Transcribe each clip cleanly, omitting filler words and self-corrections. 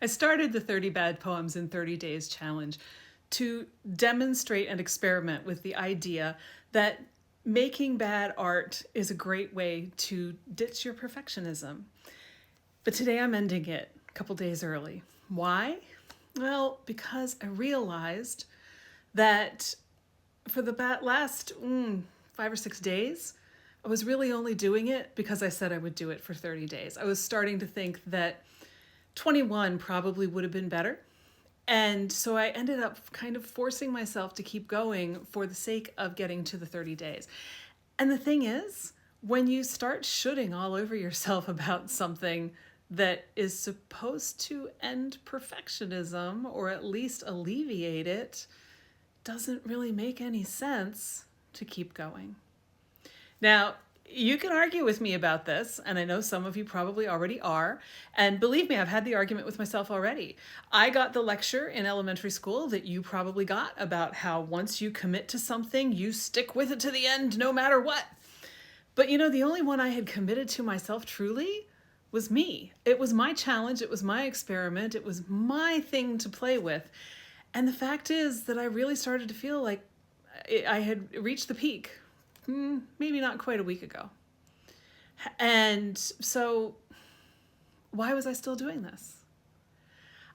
I started the 30 Bad Poems in 30 Days challenge to demonstrate and experiment with the idea that making bad art is a great way to ditch your perfectionism. But today I'm ending it a couple days early. Why? Well, because I realized that for the last 5 or 6 days, I was really only doing it because I said I would do it for 30 days. I was starting to think that 21 probably would have been better. And so I ended up kind of forcing myself to keep going for the sake of getting to the 30 days. And the thing is, when you start shooting all over yourself about something that is supposed to end perfectionism or at least alleviate it, doesn't really make any sense to keep going. Now, you can argue with me about this, and I know some of you probably already are. And believe me, I've had the argument with myself already. I got the lecture in elementary school that you probably got about how once you commit to something, you stick with it to the end no matter what. But you know, the only one I had committed to myself truly was me. It was my challenge, it was my experiment, it was my thing to play with. And the fact is that I really started to feel like I had reached the peak. Maybe not quite a week ago. And so why was I still doing this?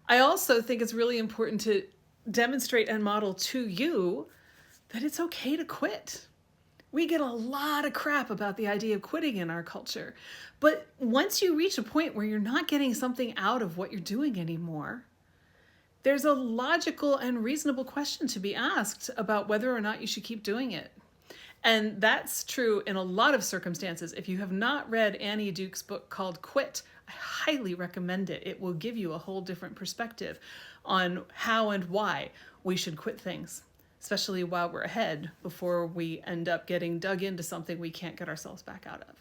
I also think it's really important to demonstrate and model to you that it's okay to quit. We get a lot of crap about the idea of quitting in our culture. But once you reach a point where you're not getting something out of what you're doing anymore, there's a logical and reasonable question to be asked about whether or not you should keep doing it. And that's true in a lot of circumstances. If you have not read Annie Duke's book called Quit, I highly recommend it. It will give you a whole different perspective on how and why we should quit things, especially while we're ahead before we end up getting dug into something we can't get ourselves back out of.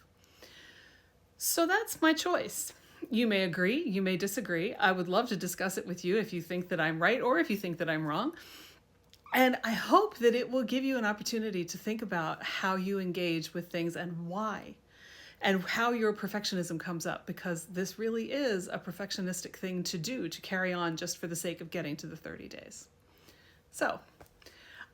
So that's my choice. You may agree, you may disagree. I would love to discuss it with you if you think that I'm right or if you think that I'm wrong. And I hope that it will give you an opportunity to think about how you engage with things and why, and how your perfectionism comes up, because this really is a perfectionistic thing to do, to carry on just for the sake of getting to the 30 days. So,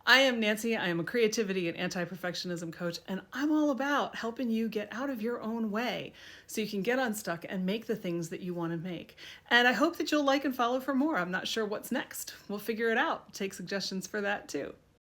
I am Nancy. I am a creativity and anti-perfectionism coach, and I'm all about helping you get out of your own way so you can get unstuck and make the things that you want to make. And I hope that you'll like and follow for more. I'm not sure what's next. We'll figure it out. Take suggestions for that too.